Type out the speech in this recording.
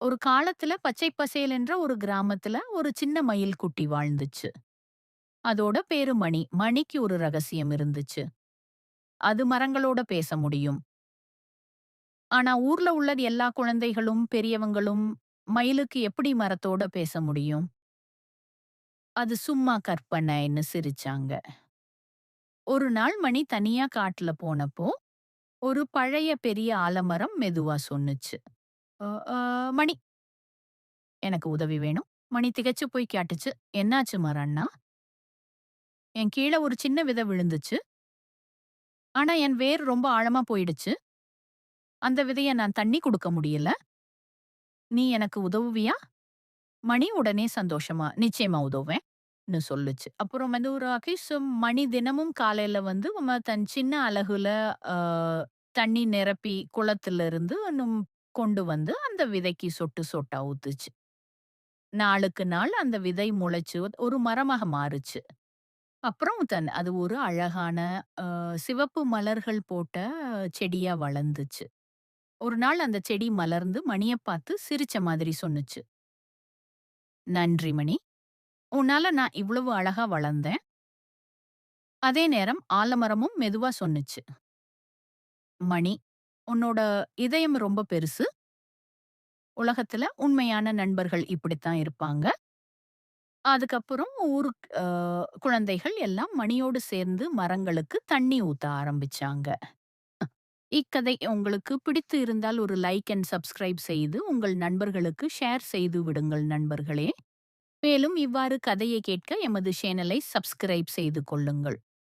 ஒரு காலத்துல பச்சை பசேலென்ற ஒரு கிராமத்துல ஒரு சின்ன மயில் குட்டி வாழ்ந்துச்சு. அதோட பேரு மணி. மணிக்கு ஒரு ரகசியம் இருந்துச்சு. அது மரங்களோட பேச முடியும். ஆனா ஊர்ல உள்ள எல்லா குழந்தைகளும், பெரியவங்களும் மயிலுக்கு எப்படி மரத்தோட பேச முடியும்? அது சும்மா கற்பனைன்னு சிரிச்சாங்க. ஒரு நாள் மணி தனியா காட்டுல போனப்போ, ஒரு பழைய பெரிய ஆலமரம் மெதுவா சொன்னுச்சு. "அ ஆ மணி, எனக்கு உதவி வேணும்." மணி திகைச்சு போய் கேட்டுச்சு. "என்னாச்சு மரம்னா?" என் கீழ ஒரு சின்ன விதை விழுந்துச்சு. ஆனா என் வேர் ரொம்ப ஆழமா போயிடுச்சு. அந்த விதைய நான் தண்ணி குடுக்க முடியல. நீ எனக்கு உதவுவியா? மணி உடனே சந்தோஷமா, நிச்சயமா உதவுவேன்னு சொல்லுச்சு. அப்புறம் வந்து ஒரு மணி தினமும் காலையில வந்து தன் சின்ன அலகுல அ தண்ணி நிரப்பி குளத்திலிருந்து கொண்டு வந்து அந்த விதைக்கு சொட்டு சொட்டா ஊத்துச்சு. நாளுக்கு நாள் அந்த விதை முளைச்சு ஒரு மரமாக மாறுச்சு. அப்புறம் அது ஒரு அழகான சிவப்பு மலர்கள் போட்ட செடியா வளர்ந்துச்சு. ஒரு நாள் அந்த செடி மலர்ந்து மணிய பார்த்து சிரிச்ச மாதிரி சொன்னுச்சு. "நன்றி மணி. உன்னால நான் இவ்வளவு அழகா வளர்ந்தேன்." அதே நேரம் ஆலமரமும் மெதுவா சொன்னுச்சு. "மணி, உன்னோட இதயம் ரொம்ப பெருசு. உலகத்துல உண்மையான நண்பர்கள் இப்படித்தான் இருப்பாங்க." அதுக்கப்புறம் ஊரு அ குழந்தைகள் எல்லாம் மணியோடு சேர்ந்து மரங்களுக்கு தண்ணி ஊத்த ஆரம்பிச்சாங்க. இக்கதை உங்களுக்கு பிடித்து இருந்தால் ஒரு லைக் அண்ட் சப்ஸ்கிரைப் செய்து உங்கள் நண்பர்களுக்கு ஷேர் செய்து விடுங்கள் நண்பர்களே. மேலும் இவ்வாறு கதையை கேட்க எமது சேனலை சப்ஸ்கிரைப் செய்து கொள்ளுங்கள்.